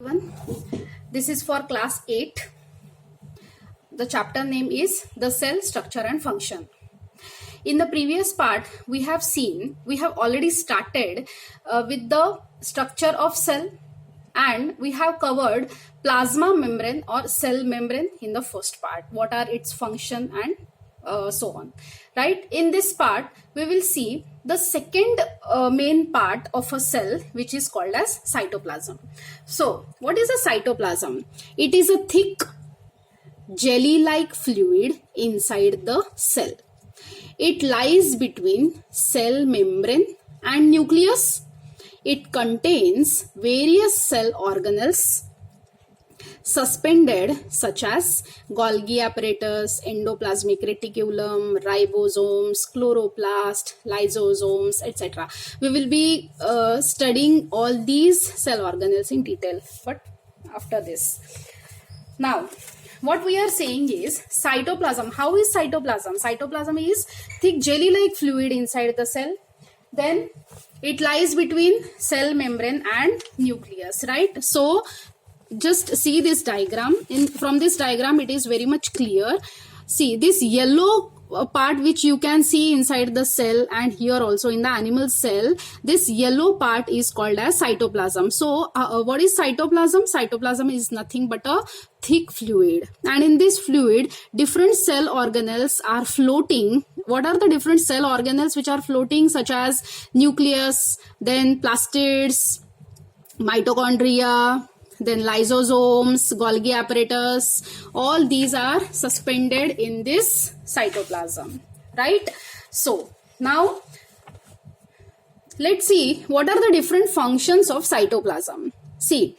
Everyone. This is for class 8. The chapter name is the cell structure and function. In the previous part, we have already started with the structure of cell, and we have covered plasma membrane or cell membrane in the first part. What are its function and so on, right? In this part, we will see the second main part of a cell, which is called as cytoplasm. So, what is a cytoplasm? It is a thick jelly-like fluid inside the cell. It lies between cell membrane and nucleus. It contains various cell organelles suspended, such as Golgi apparatus, endoplasmic reticulum, ribosomes, chloroplast, lysosomes, etc. We will be studying all these cell organelles in detail, but after this. Now, what we are saying is cytoplasm. How is cytoplasm? Cytoplasm is thick jelly-like fluid inside the cell. Then it lies between cell membrane and nucleus, right? So just see this diagram. From this diagram, it is very much clear. See this yellow part which you can see inside the cell, and here also in the animal cell, this yellow part is called as cytoplasm. So what is cytoplasm? Cytoplasm is nothing but a thick fluid, and in this fluid different cell organelles are floating. What are the different cell organelles which are floating? Such as nucleus, then plastids, mitochondria, then lysosomes, Golgi apparatus. All these are suspended in this cytoplasm, right? So now let's see what are the different functions of cytoplasm. See,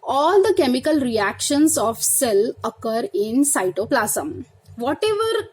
all the chemical reactions of cell occur in cytoplasm. Whatever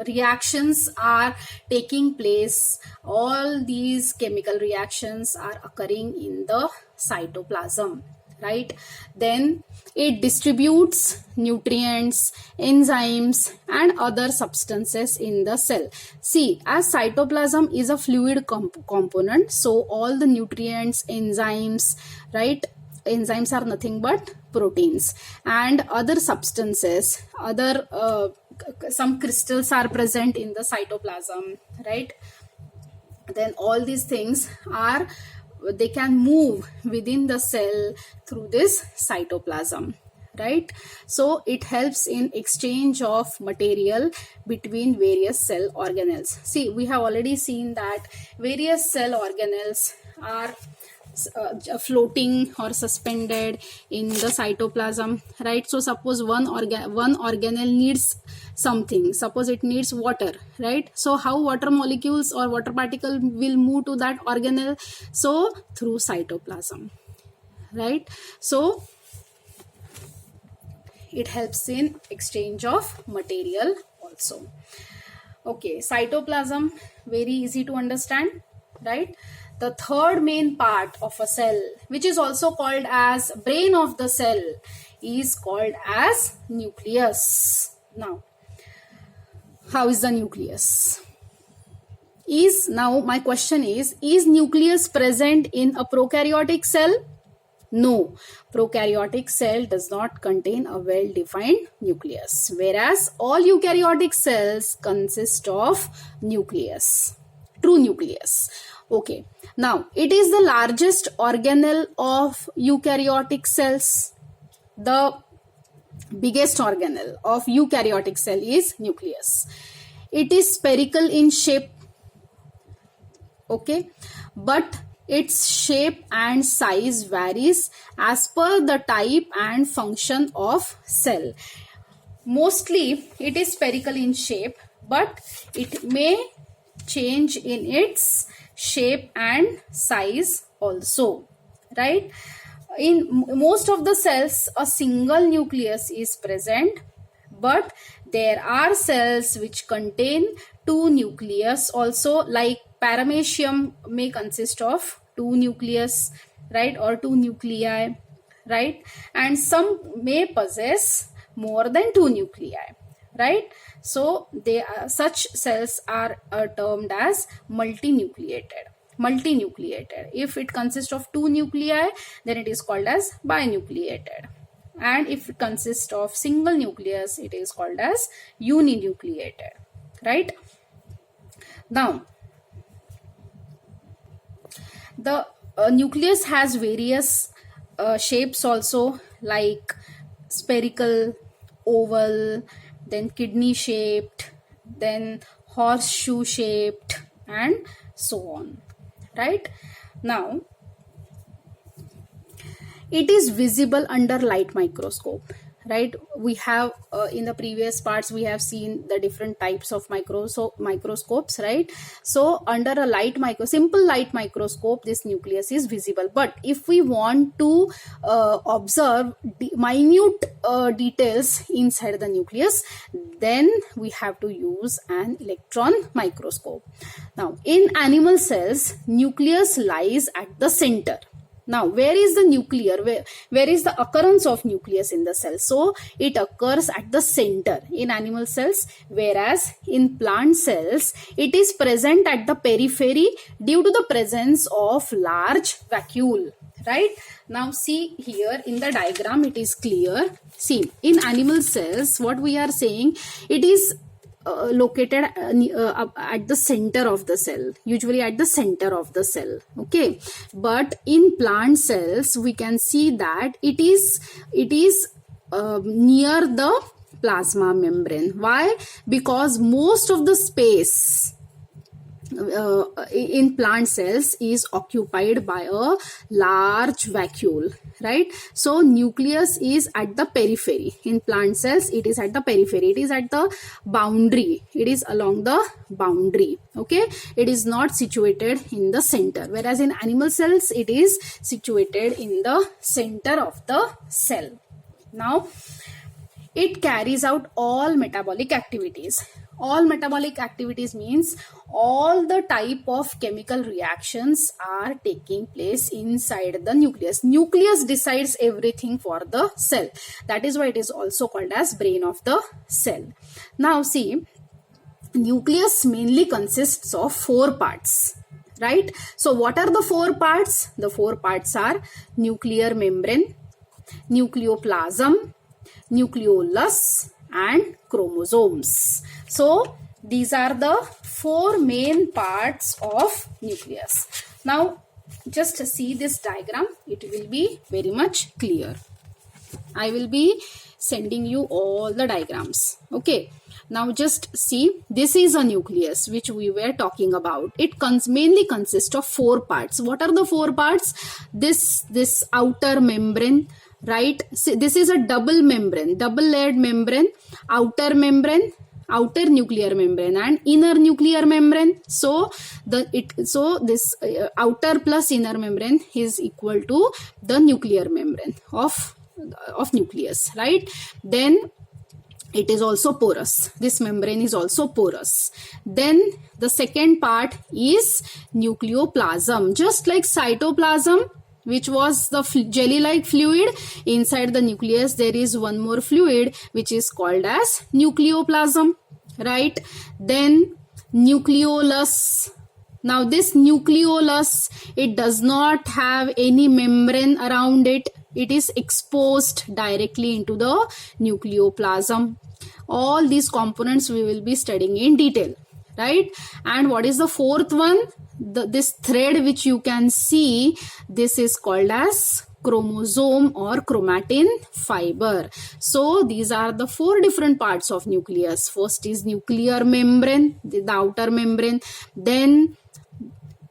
reactions are taking place, all these chemical reactions are occurring in the cytoplasm, right? Then it distributes nutrients, enzymes, and other substances in the cell. See, as cytoplasm is a fluid component, so all the nutrients, enzymes, right? Enzymes are nothing but proteins and other substances, some crystals are present in the cytoplasm, right? Then all these things they can move within the cell through this cytoplasm, right? So it helps in exchange of material between various cell organelles. See, we have already seen that various cell organelles are floating or suspended in the cytoplasm, right? So suppose one organelle needs something, suppose it needs water, right? So how water molecules or water particle will move to that organelle? So through cytoplasm, right? So it helps in exchange of material also. Okay, cytoplasm, very easy to understand, right? The third main part of a cell, which is also called as brain of the cell, is called as nucleus. Now, how is the nucleus? Now my question is nucleus present in a prokaryotic cell? No, prokaryotic cell does not contain a well-defined nucleus, whereas all eukaryotic cells consist of nucleus, true nucleus. Okay, now it is the largest organelle of eukaryotic cells. The biggest organelle of eukaryotic cell is nucleus. It is spherical in shape, okay, but its shape and size varies as per the type and function of cell. Mostly it is spherical in shape, but it may change in its shape and size also, right? In most of the cells, a single nucleus is present, but there are cells which contain two nucleus also, like paramecium may consist of two nucleus, right, or two nuclei, right? And some may possess more than two nuclei, right? So such cells are termed as multinucleated. multinucleated. If it consists of 2 nuclei, then it is called as binucleated. And if it consists of single nucleus, it is called as uninucleated, right? Now, the nucleus has various shapes also, like spherical, oval, then kidney shaped, then horseshoe shaped, and so on, right? Now, it is visible under light microscope, right? We have in the previous parts we have seen the different types of microscopes, right? So under a simple light microscope, this nucleus is visible. But if we want to observe minute details inside the nucleus, then we have to use an electron microscope. Now, in animal cells, nucleus lies at the center. Now, where is the nuclear? Where is the occurrence of nucleus in the cell? So, it occurs at the center in animal cells, whereas in plant cells, it is present at the periphery due to the presence of large vacuole, right? Now, see here in the diagram, it is clear. See, in animal cells, what we are saying, it is located at the center of the cell, usually at the center of the cell, okay? But in plant cells, we can see that it is near the plasma membrane. Why? Because most of the space in plant cells is occupied by a large vacuole, right? So nucleus is at the periphery. In plant cells, it is at the periphery. It is at the boundary. It is along the boundary, okay? It is not situated in the center. Whereas in animal cells, it is situated in the center of the cell. Now, it carries out all metabolic activities. All metabolic activities means all the type of chemical reactions are taking place inside the nucleus. Nucleus decides everything for the cell. That is why it is also called as brain of the cell. Now see, nucleus mainly consists of 4 parts, right? So what are the 4 parts? The 4 parts are nuclear membrane, nucleoplasm, nucleolus, and chromosomes. So these are the 4 main parts of nucleus. Now just see this diagram, it will be very much clear. I will be sending you all the diagrams, okay? Now just see, this is a nucleus which we were talking about. It mainly consists of 4 parts. What are the 4 parts? This outer membrane, right? See, this is a double membrane, double layered membrane, outer membrane, outer nuclear membrane, and inner nuclear membrane. So this outer plus inner membrane is equal to the nuclear membrane of nucleus, right? Then it is also porous. This membrane is also porous. Then the second part is nucleoplasm. Just like cytoplasm, which was the jelly-like fluid, inside the nucleus there is one more fluid which is called as nucleoplasm, right? Then nucleolus. Now this nucleolus, it does not have any membrane around it. It is exposed directly into the nucleoplasm. All these components we will be studying in detail, right? And what is the fourth one? This thread which you can see, this is called as chromosome or chromatin fiber. So these are the 4 different parts of nucleus. First is nuclear membrane, the outer membrane. Then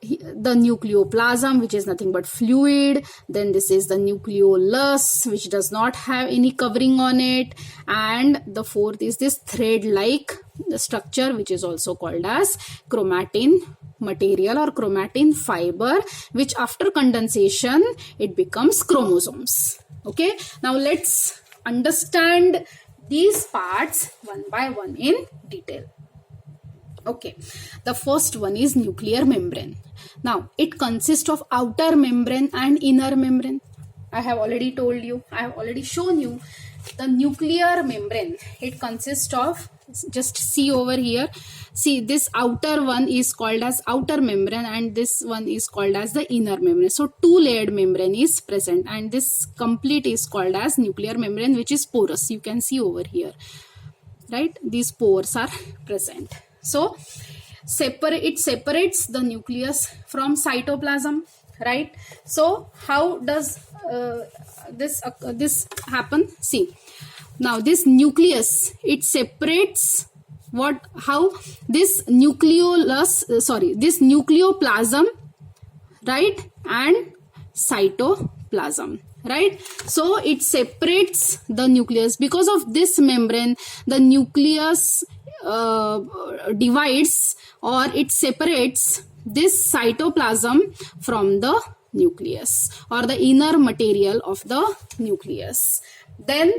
the nucleoplasm, which is nothing but fluid. Then this is the nucleolus, which does not have any covering on it. And the fourth is this thread-like structure, which is also called as chromatin material or chromatin fiber, which after condensation it becomes chromosomes. Okay, now let's understand these parts one by one in detail. Okay, the first one is nuclear membrane. Now it consists of outer membrane and inner membrane. I have already told you, I have already shown you the nuclear membrane. It consists of just see over here. See, this outer one is called as outer membrane and this one is called as the inner membrane. So two layered membrane is present, and this complete is called as nuclear membrane, which is porous. You can see over here, right? These pores are present. So it separates the nucleus from cytoplasm, right? So how does this happen? See, now this nucleus, it separates how this this nucleoplasm, right, and cytoplasm, right? So it separates the nucleus. Because of this membrane, the nucleus divides, or it separates this cytoplasm from the nucleus, or the inner material of the nucleus. Then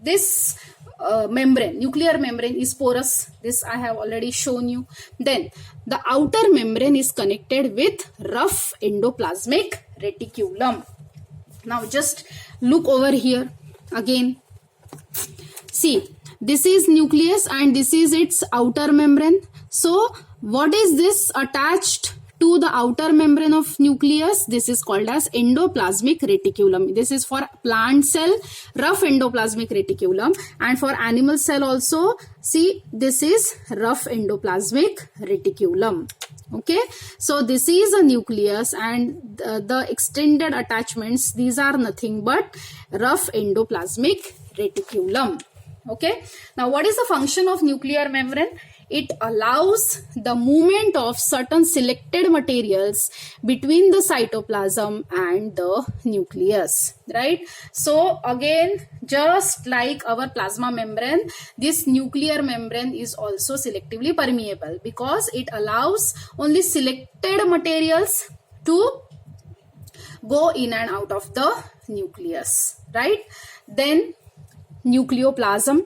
this nuclear membrane is porous. This I have already shown you. Then the outer membrane is connected with rough endoplasmic reticulum. Now just look over here again. See, this is nucleus and this is its outer membrane. So what is this attached to the outer membrane of nucleus? This is called as endoplasmic reticulum. This is for plant cell, rough endoplasmic reticulum, and for animal cell also. See, this is rough endoplasmic reticulum. Okay, so this is a nucleus, and the extended attachments, these are nothing but rough endoplasmic reticulum. Okay, now what is the function of nuclear membrane? It allows the movement of certain selected materials between the cytoplasm and the nucleus, right? So again, just like our plasma membrane, this nuclear membrane is also selectively permeable because it allows only selected materials to go in and out of the nucleus, right? Then nucleoplasm,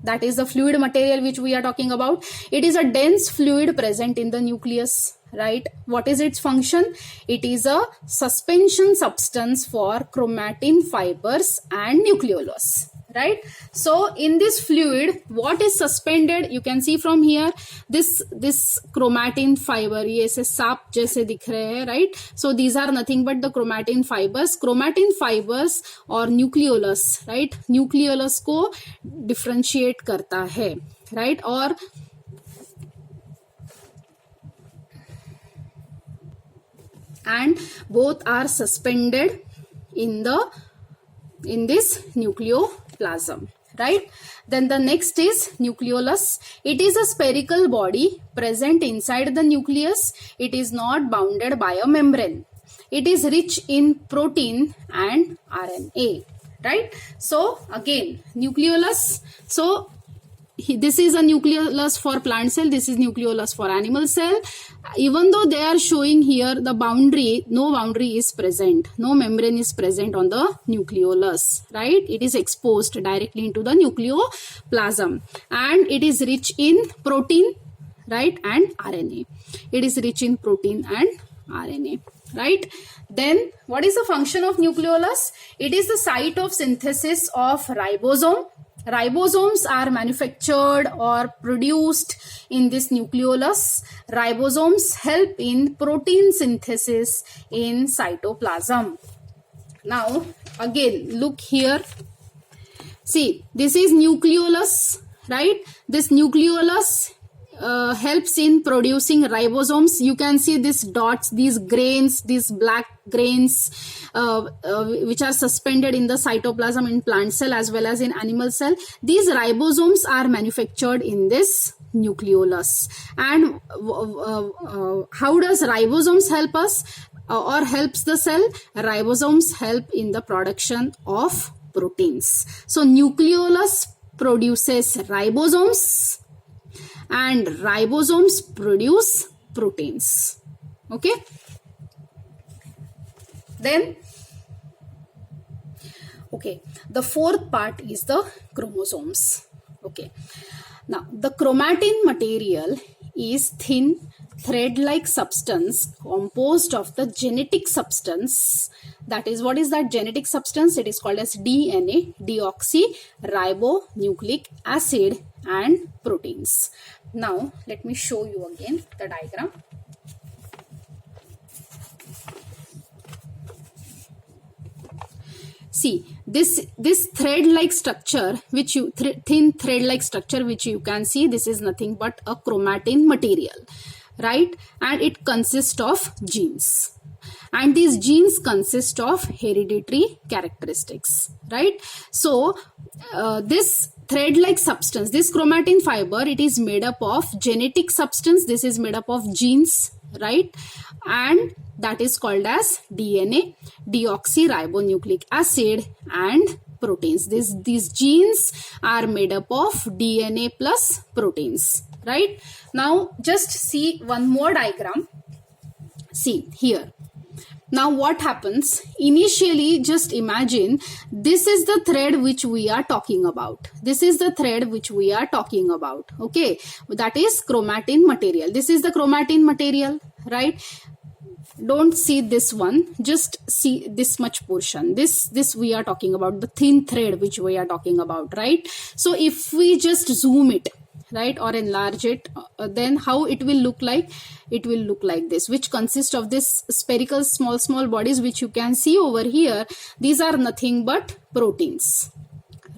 that is the fluid material which we are talking about. It is a dense fluid present in the nucleus, right? What is its function? It is a suspension substance for chromatin fibers and nucleolus, right? So in this fluid, what is suspended? You can see from here, this chromatin fiber, ये ऐसे सांप जैसे दिख रहे हैं, right? So these are nothing but the chromatin fibers. Chromatin fibers और nucleolus, right? Nucleolus को differentiate करता है, right? और and both are suspended in this nucleoplasm, right? Then the next is nucleolus. It is a spherical body present inside the nucleus. It is not bounded by a membrane. It is rich in protein and RNA, right? So again, nucleolus. So this is a nucleolus for plant cell, this is nucleolus for animal cell. Even though they are showing here the boundary, no boundary is present, no membrane is present on the nucleolus, right? It is exposed directly into the nucleoplasm, and it is rich in protein, right, and RNA. It is rich in protein and RNA, right? Then what is the function of nucleolus? It is the site of synthesis of ribosome. Ribosomes are manufactured or produced in this nucleolus. Ribosomes help in protein synthesis in cytoplasm. Now again, look here. See, this is nucleolus, right? This nucleolus helps in producing ribosomes. You can see these dots, these grains, these black grains which are suspended in the cytoplasm in plant cell as well as in animal cell. These ribosomes are manufactured in this nucleolus. And how does ribosomes help us or helps the cell? Ribosomes help in the production of proteins. So nucleolus produces ribosomes and ribosomes produce proteins. Okay. Then, okay, the fourth part is the chromosomes. Okay. Now, the chromatin material is thin thread-like substance composed of the genetic substance. That is, what is that genetic substance? It is called as DNA, deoxyribonucleic acid, and proteins. Now let me show you again the diagram. See, this thread-like structure, which you thin thread-like structure, which you can see, this is nothing but a chromatin material, right? And it consists of genes. And these genes consist of hereditary characteristics, right? So this thread-like substance, this chromatin fiber, it is made up of genetic substance. This is made up of genes, right? And that is called as DNA, deoxyribonucleic acid, and proteins. These genes are made up of DNA plus proteins, right? Now just see one more diagram. See here. Now what happens? Initially, just imagine this is the thread which we are talking about. This is the thread which we are talking about. Okay, that is chromatin material. This is the chromatin material, right? Don't see this one, just see this much portion. This we are talking about, the thin thread which we are talking about, right? So if we just zoom it, right, or enlarge it, then how it will look like? It will look like this, which consists of this spherical small bodies which you can see over here. These are nothing but proteins,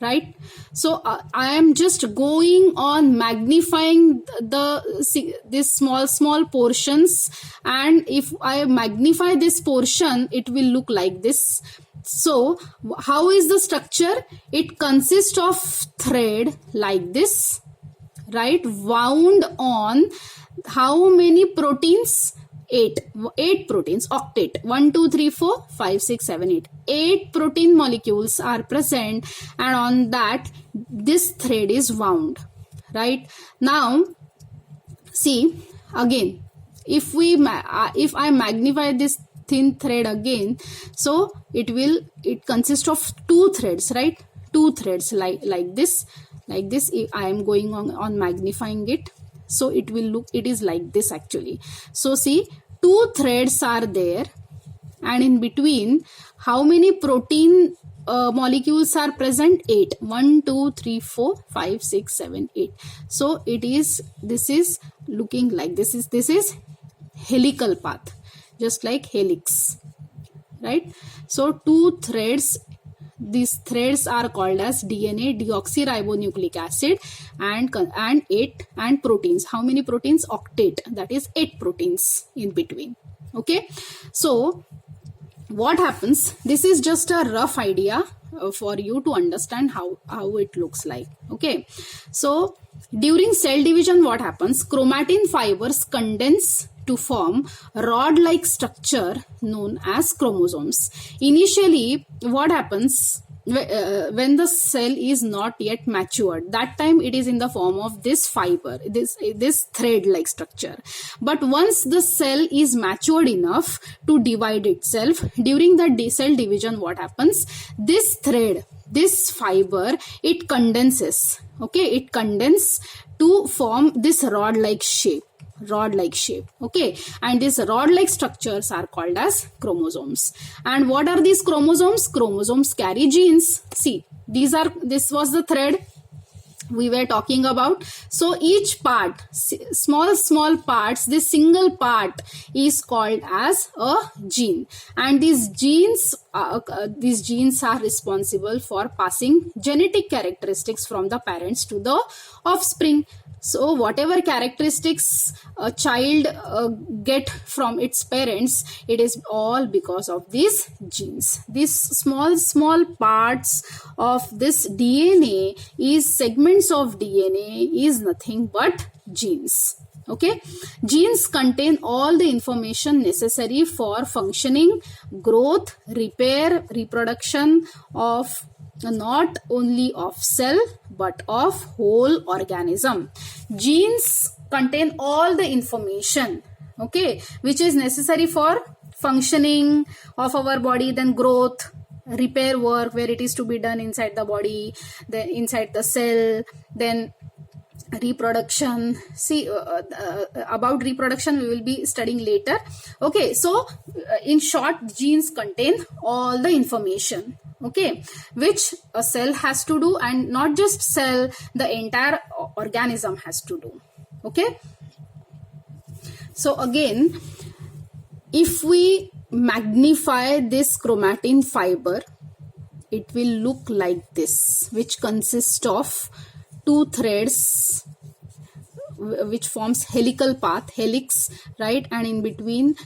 right? So I am just going on magnifying this small portions, and if I magnify this portion, it will look like this. So how is the structure? It consists of thread like this, right, wound on how many proteins? 8 proteins, octet. 1 2 3 4 5 6 7 8 8 protein molecules are present, and on that this thread is wound, right? Now see again, if I magnify this thin thread again, so it consists of 2 threads, right? 2 threads like this. If I am going on magnifying it, so it is like this actually. So see, 2 threads are there, and in between how many protein molecules are present? 8. 1 2 3 4 5 6 7 8. So this is looking like this is helical path, just like helix, right? So 2 threads. These threads are called as DNA, deoxyribonucleic acid, and 8 and proteins. How many proteins? Octet. That is 8 proteins in between. Okay. So what happens? This is just a rough idea for you to understand how it looks like. Okay. So during cell division, what happens? Chromatin fibers condense to form rod-like structure known as chromosomes. Initially, what happens when the cell is not yet matured? That time it is in the form of this fiber, this thread-like structure. But once the cell is matured enough to divide itself, during the cell division, what happens? This thread, this fiber, it condenses. Okay, it condenses to form this rod-like shape. Okay, and these rod-like structures are called as chromosomes. And what are these chromosomes? Chromosomes carry genes. See, this was the thread we were talking about. So each part, small parts, this single part is called as a gene, and these genes are responsible for passing genetic characteristics from the parents to the offspring. So whatever characteristics a child get from its parents, it is all because of these genes. These small parts of this DNA segments of DNA is nothing but genes. Okay, genes contain all the information necessary for functioning, growth, repair, reproduction of not only of cell but of whole organism. Genes contain all the information, okay, which is necessary for functioning of our body, then growth, repair work where it is to be done inside the body, then inside the cell, then reproduction. See, about reproduction we will be studying later. Okay, so in short, genes contain all the information, okay, which a cell has to do, and not just cell, the entire organism has to do. Okay. So again, if we magnify this chromatin fiber, it will look like this, which consists of two threads which forms helical path, helix, right? And in between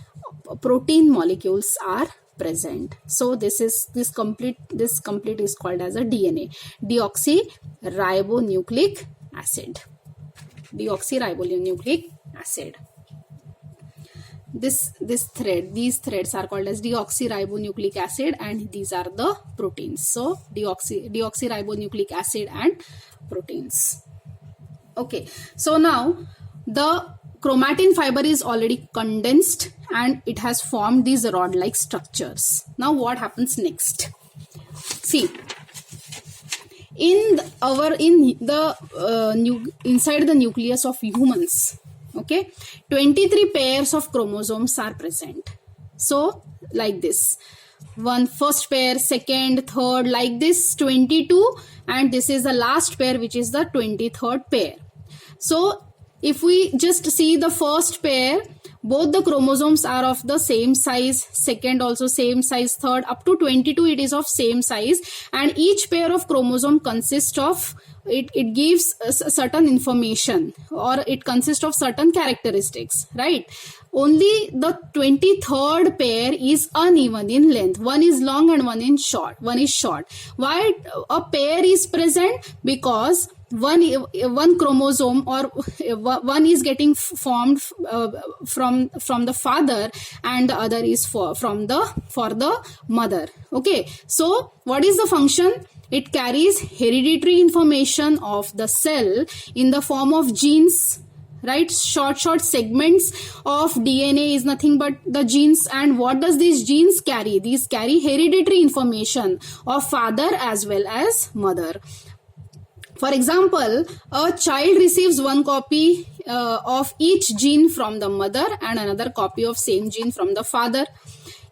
protein molecules are present. So this complete is called as a DNA, deoxyribonucleic acid. Deoxyribonucleic acid. These threads are called as deoxyribonucleic acid, and these are the proteins. So deoxyribonucleic acid and proteins. Okay, so now the chromatin fiber is already condensed and it has formed these rod-like structures. Now what happens next? See, inside the nucleus of humans, okay, 23 pairs of chromosomes are present. So like this, first pair, second, third, like this 22, and this is the last pair, which is the 23rd pair. So if we just see the first pair, both the chromosomes are of the same size, second also same size, third up to 22 it is of same size, and each pair of chromosome consists of, it gives certain information, or it consists of certain characteristics, right? Only the 23rd pair is uneven in length. One is long and one is short. Why a pair is present? Because one chromosome or one is getting formed from the father, and the other is for the mother. Okay, so what is the function? It carries hereditary information of the cell in the form of genes, right? Short segments of DNA is nothing but the genes. And what does these genes carry? These carry hereditary information of father as well as mother. For example, a child receives one copy of each gene from the mother and another copy of same gene from the father.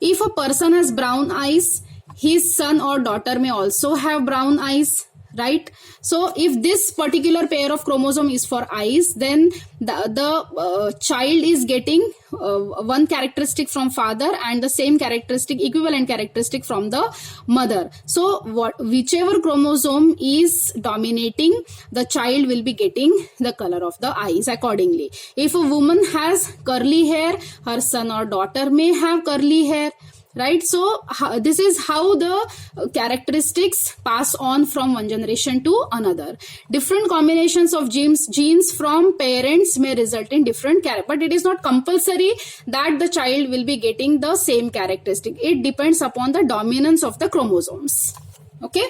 If a person has brown eyes, his son or daughter may also have brown eyes, right? So if this particular pair of chromosome is for eyes, then the child is getting one characteristic from father and the same equivalent characteristic from the mother. So whichever chromosome is dominating, the child will be getting the color of the eyes accordingly. If a woman has curly hair, her son or daughter may have curly hair, right? So this is how the characteristics pass on from one generation to another. Different combinations of genes from parents may result in different character, but it is not compulsory that the child will be getting the same characteristic. It depends upon the dominance of the chromosomes. Okay,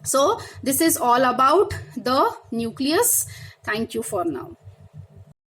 so this is all about the nucleus. Thank you for now.